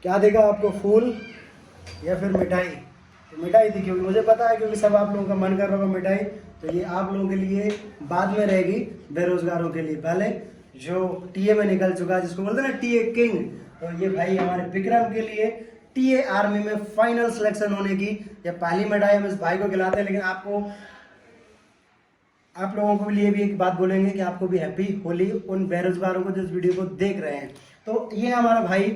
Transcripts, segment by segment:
क्या देगा आपको, फूल या फिर मिठाई? तो मिठाई थी, क्योंकि मुझे पता है, क्योंकि सब आप लोगों का मन कर रहा होगा मिठाई। तो ये आप लोगों के लिए बाद में रहेगी, बेरोजगारों के लिए। पहले जो टीए में निकल चुका है, जिसको बोलते हैं ना टीए किंग, तो ये भाई हमारे विक्रम के लिए टीए आर्मी में फाइनल सिलेक्शन होने की ये पहली मिठाई हम इस भाई को खिलाते हैं। लेकिन आप लोगों के लिए भी एक बात बोलेंगे कि आपको भी हैप्पी होली, उन बेरोजगारों को जो इस वीडियो को देख रहे हैं। तो ये हमारा भाई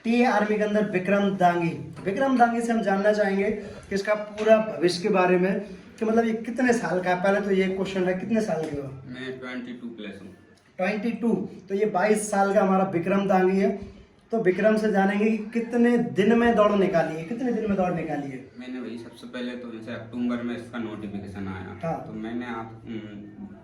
टीए आर्मी के अंदर विक्रम दांगी। विक्रम दांगी से हम जानना चाहेंगे कि इसका पूरा भविष्य के बारे में, कि मतलब ये कितने साल का है। पहले तो ये क्वेश्चन है, कितने साल के हो? मैं 22 प्लस हूँ। 22। तो ये 22 साल का हमारा विक्रम दांगी है। तो विक्रम से जानेंगे कि कितने दिन में दौड़ निकाली है, कितने दिन में दौड़ निकाली है? मैंने वही सबसे पहले तो जैसे अक्टूबर में इसका नोटिफिकेशन आया। हाँ। तो मैंने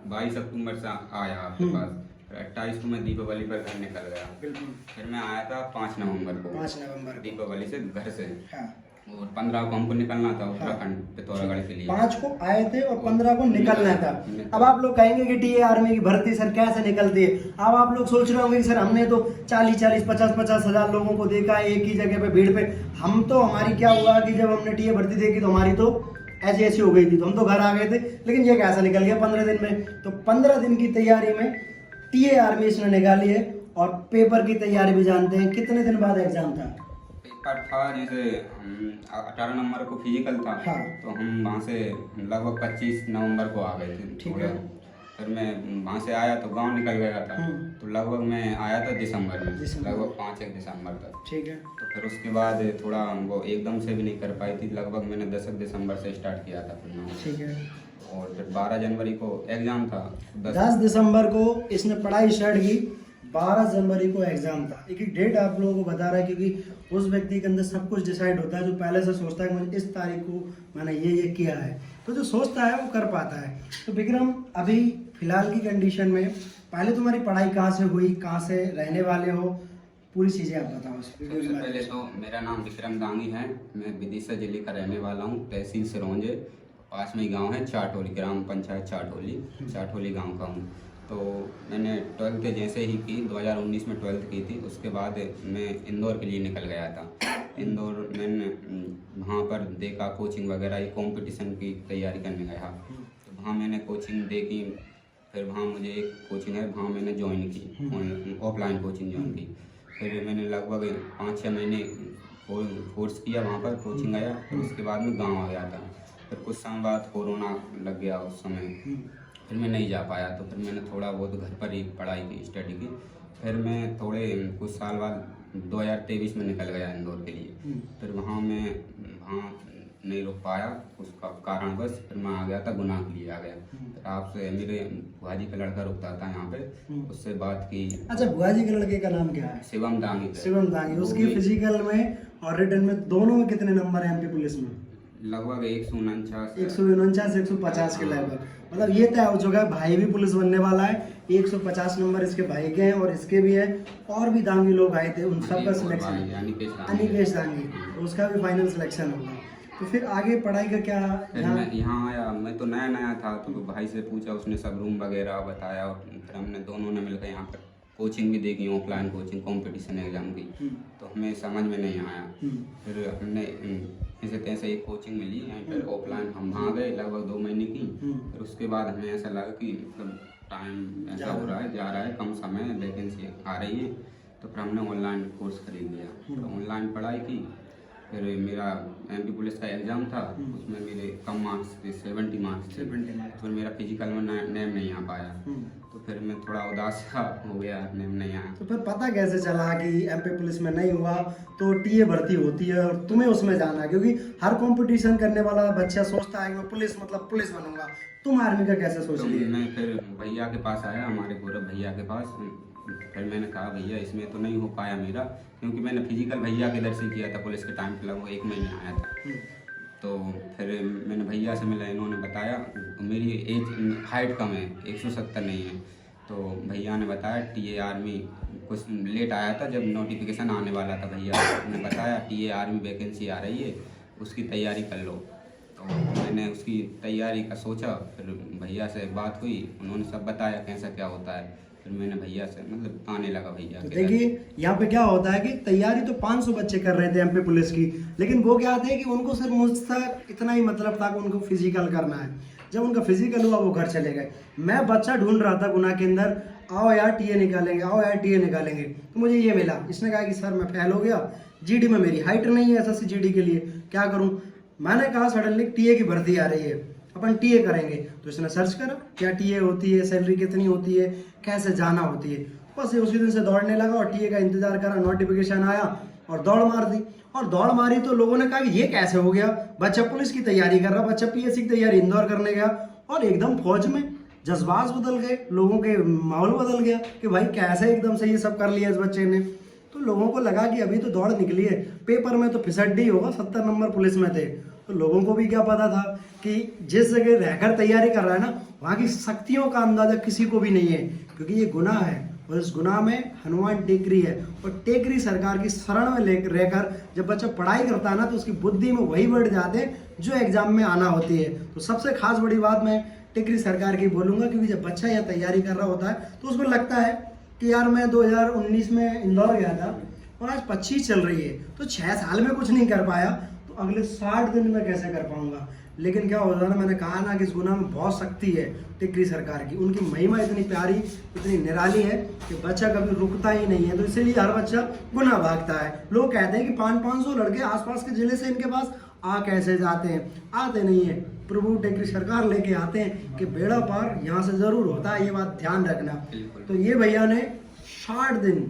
22 अक्टूबर से आया आपके पास। फिर 28 को मैं दीपावली पर घर निकल गया। बिल्कुल। फिर मैं आया था 5 नवंबर को। 5 नवंबर दीपावली से घर से। हाँ। और 15 को हमको निकलना था उत्तराखंड पिथौरागढ़ के लिए। 5 को आए थे और 15 को निकलना था। अब आप लोग कहेंगे कि टीए आर्मी की भर्ती सर कैसे निकलती है। अब आप लोग सोच रहे होंगे कि सर हमने तो 40-40, 50-50 हज़ार लोगों को देखा है एक ही जगह पे भीड़ पे। हम तो, हमारी क्या हुआ कि जब हमने टीए भर्ती देखी तो हमारी तो ऐसी हो गई थी, तो हम तो घर आ गए थे। लेकिन ये कैसा निकल गया 15 दिन में। तो 15 दिन की तैयारी में टीए आर्मी इसने निकाली है। और पेपर की तैयारी भी जानते हैं, कितने दिन बाद एग्जाम था? पेपर था जैसे 18 नवंबर को फिजिकल था। हाँ। तो हम वहाँ से लगभग 25 नवंबर को आ गए थे। ठीक है। फिर मैं वहाँ से आया तो गांव निकल गया था। तो लगभग मैं आया था दिसंबर में, लगभग 5-1 दिसंबर तक। ठीक है। तो फिर उसके बाद थोड़ा वो एकदम से भी नहीं कर पाई थी। लगभग मैंने 10 दिसंबर से स्टार्ट किया था फिर। ठीक है। और फिर 12 जनवरी को एग्ज़ाम था। 10 दिसंबर को इसने पढ़ाई स्टार्ट की, 12 जनवरी को एग्जाम था। एक एक डेट आप लोगों को बता रहा है, क्योंकि उस व्यक्ति के अंदर सब कुछ डिसाइड होता है जो पहले से सोचता है कि मुझे इस तारीख को मैंने ये किया है। तो जो सोचता है वो कर पाता है। तो विक्रम, अभी फिलहाल की कंडीशन में पहले तुम्हारी पढ़ाई कहाँ से हुई, कहाँ से रहने वाले हो, पूरी चीज़ें आप बताओ इस वीडियो सबसे में। पहले तो मेरा नाम विक्रम दांगी है। मैं विदिशा जिले का रहने वाला हूँ, तहसील सिरौंजे। पास में ही गांव है चाटोली, ग्राम पंचायत चाटोली गांव का हूँ। तो मैंने 12th जैसे ही की, 2019 में 12th की थी। उसके बाद मैं इंदौर के लिए निकल गया था। इंदौर मैंने वहाँ पर देखा कोचिंग वगैरह, ये कंपटीशन की तैयारी करने गया। तो वहाँ मैंने कोचिंग देखी। फिर वहाँ मुझे एक कोचिंग है, वहाँ मैंने ज्वाइन की, ऑफलाइन कोचिंग ज्वाइन की। फिर मैंने लगभग 5-6 महीने कोर्स किया वहाँ पर, कोचिंग आया। फिर उसके बाद मैं गाँव आ गया था। फिर कुछ समय बाद कोरोना लग गया उस समय, फिर मैं नहीं जा पाया। तो फिर मैंने थोड़ा बहुत घर पर ही पढ़ाई की, स्टडी की। फिर मैं थोड़े कुछ साल बाद 2023 में निकल गया इंदौर के लिए। फिर वहाँ नहीं रुक पाया उसका कारणवश। फिर मैं आ गया था, गुना के लिए आ गया। फिर आपसे मेरे बुआ जी का लड़का रुकता था यहाँ पे, उससे बात की। अच्छा, बुआ जी के लड़के का नाम क्या है? शिवम दांगी। शिवम दांगी। उसकी फिजिकल में और रिटर्न में दोनों में कितने नंबर है एमपी पुलिस में? लगभग 149 150 के लगभग। मतलब ये तय हो चुका है भाई भी पुलिस बनने वाला है। 150 नंबर इसके भाई के हैं और इसके भी है। और भी दांगी लोग आए थे, उन सबका सिलेक्शन, अनिकेश दांगी, तो उसका भी फाइनल सिलेक्शन होगा। तो फिर आगे पढ़ाई का क्या? मैं यहाँ आया, मैं तो नया था। तो भाई से पूछा, उसने सब रूम वगैरह बताया। और फिर हमने दोनों ने मिलकर यहाँ पर कोचिंग भी देखी, ऑफलाइन कोचिंग कंपटीशन एग्जाम की। तो हमें समझ में नहीं आया। फिर हमने जैसे तैसे एक कोचिंग मिली यहीं पर ऑफलाइन, हम वहाँ गए लगभग 2 महीने की। फिर उसके बाद हमें ऐसा लगा कि मतलब टाइम ऐसा हो रहा है, जा रहा है, कम समय, वैकेंसी आ रही है। तो फिर हमने ऑनलाइन कोर्स खरीद लिया। तो ऑनलाइन पढ़ाई की। फिर मेरा एमपी पुलिस का एग्ज़ाम था, उसमें मेरे कम मार्क्स थे, 70 मार्क्स थे। फिर मेरा फिजिकल में नेम नहीं आ पाया। तो फिर मैं थोड़ा उदास हो गया, नेम नहीं आया। तो फिर पता कैसे चला कि एमपी पुलिस में नहीं हुआ तो टीए भर्ती होती है और तुम्हें उसमें जाना है? क्योंकि हर कंपटीशन करने वाला बच्चा सोचता है कि मैं पुलिस पुलिस बनूंगा। तुम आर्मी का कैसे सोच तो लिया? मैं फिर भैया के पास आया, हमारे गौरव भैया के पास। फिर मैंने कहा भैया इसमें तो नहीं हो पाया मेरा, क्योंकि मैंने फिजिकल भैया के इधर से किया था पुलिस के टाइम पे, लगभग 1 महीने आया था। तो फिर मैंने भैया से मिला, इन्होंने बताया मेरी एज हाइट कम है, 170 नहीं है। तो भैया ने बताया टीए आर्मी, कुछ लेट आया था जब नोटिफिकेशन आने वाला था, भैया ने बताया टीए आर्मी वैकेंसी आ रही है, उसकी तैयारी कर लो। तो मैंने उसकी तैयारी का सोचा। फिर भैया से बात हुई, उन्होंने सब बताया कैसा क्या होता है। फिर मैंने भैया से मतलब आने लगा भैया तो के देखिए यहाँ पे क्या होता है कि तैयारी तो 500 बच्चे कर रहे थे एमपी पुलिस की, लेकिन वो क्या थे कि उनको सिर्फ मुझसे इतना ही मतलब था कि उनको फिजिकल करना है। जब उनका फिजिकल हुआ वो घर चले गए। मैं बच्चा ढूंढ रहा था गुना के अंदर, आओ यार टीए निकालेंगे, आओ यार टीए निकालेंगे, तो मुझे ये मिला। इसने कहा कि सर मैं फेल हो गया, जीडी में मेरी हाइट नहीं है एसएससी जीडी के लिए, क्या करूँ। मैंने कहा सडनली टीए की भर्ती आ रही है, अपन टीए करेंगे। तो इसने सर्च करा क्या टीए होती है, सैलरी कितनी होती है, कैसे जाना होती है। बस ये उसी दिन से दौड़ने लगा और टीए का इंतजार करा, नोटिफिकेशन आया और दौड़ मार दी। और दौड़ मारी तो लोगों ने कहा कि ये कैसे हो गया, बच्चा पुलिस की तैयारी कर रहा, बच्चा पीएससी की तैयारी इंदौर करने गया और एकदम फौज में। जज्बात बदल गए, लोगों के माहौल बदल गया कि भाई कैसे एकदम से ये सब कर लिया इस बच्चे ने। तो लोगों को लगा कि अभी तो दौड़ निकली है, पेपर में तो फिसड्डी होगा, 70 नंबर पुलिस में थे। तो लोगों को भी क्या पता था कि जिस जगह रहकर तैयारी कर रहा है ना, वहाँ की शक्तियों का अंदाजा किसी को भी नहीं है, क्योंकि ये गुनाह है और इस गुनाह में हनुमान टेकरी है। और टेकरी सरकार की शरण में रहकर जब बच्चा पढ़ाई करता है ना, तो उसकी बुद्धि में वही वर्ड जाते हैं जो एग्जाम में आना होती है। तो सबसे खास बड़ी बात मैं टेकरी सरकार की बोलूँगा, क्योंकि जब बच्चा यहाँ तैयारी कर रहा होता है तो उसको लगता है कि यार मैं 2019 में इंदौर गया था और आज 25 चल रही है, तो 6 साल में कुछ नहीं कर पाया, तो अगले 60 दिन में कैसे कर पाऊंगा। लेकिन क्या होता है ना, मैंने कहा ना कि इस गुनाह में बहुत शक्ति है टिकरी सरकार की। उनकी महिमा इतनी प्यारी, इतनी निराली है कि बच्चा कभी रुकता ही नहीं है। तो इसीलिए हर बच्चा गुनाह भागता है। लोग कहते हैं कि 500 लड़के आसपास के जिले से इनके पास आ कैसे जाते हैं, आते नहीं है। प्रभु टिकरी सरकार लेके आते हैं कि बेड़ा पार यहाँ से जरूर होता है, ये बात ध्यान रखना। तो ये भैया ने 60 दिन,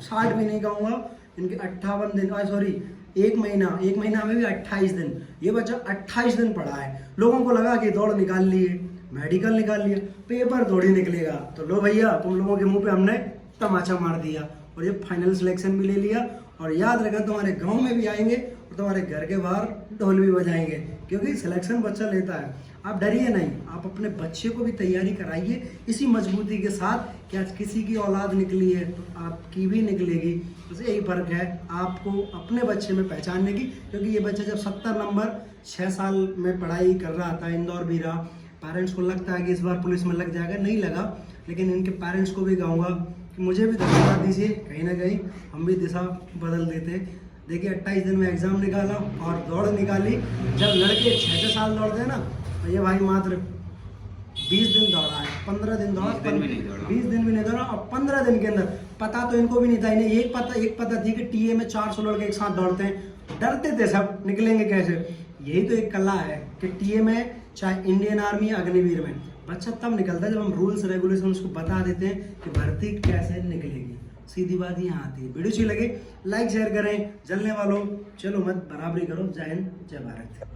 60 भी नहीं कहूँगा, इनके 58 दिन, सॉरी एक महीना में भी 28 दिन, ये बच्चा 28 दिन पढ़ा है। लोगों को लगा कि दौड़ निकाल लिए, मेडिकल निकाल लिया, पेपर थोड़ी निकलेगा। तो लो भैया, तुम लोगों के मुंह पे हमने तमाचा मार दिया और ये फाइनल सिलेक्शन भी ले लिया। और याद रखना, तुम्हारे गांव में भी आएंगे और तुम्हारे घर के बाहर ढोल भी बजाएंगे, क्योंकि सिलेक्शन बच्चा लेता है। आप डरिए नहीं, आप अपने बच्चे को भी तैयारी कराइए इसी मजबूती के साथ कि आज किसी की औलाद निकली है तो आपकी भी निकलेगी। बस यही फ़र्क है आपको अपने बच्चे में पहचानने की। क्योंकि ये बच्चा जब 70 नंबर 6 साल में पढ़ाई कर रहा था, इंदौर भी रहा, पेरेंट्स को लगता है कि इस बार पुलिस में लग जाएगा, नहीं लगा। लेकिन इनके पेरेंट्स को भी कहूँगा कि मुझे भी धन्यवाद दीजिए, कहीं ना कहीं हम भी दिशा बदल देते। देखिए 28 दिन में एग्ज़ाम निकाला और दौड़ निकाली। जब लड़के 6-6 साल दौड़ते हैं ना, तो ये भाई मात्र 20 दिन दौड़ा है, 15 दिन दौड़ा, 20 दिन भी नहीं दौड़ा। और 15 दिन के अंदर पता तो इनको भी नहीं था, इन्हें एक पता थी कि टीए में 400 लड़के एक साथ दौड़ते हैं। डरते थे सब, निकलेंगे कैसे। यही तो एक कला है कि टीए में, चाहे इंडियन आर्मी या अग्निवीर में, बच्चा तब निकलता है जब हम रूल्स रेगुलेशन उसको बता देते हैं कि भर्ती कैसे निकलेगी। सीधी बात यहाँ आती है। वीडियो अच्छी लगे लाइक शेयर करें, जलने वालों चलो मत बराबरी करो। जय हिंद, जय भारत।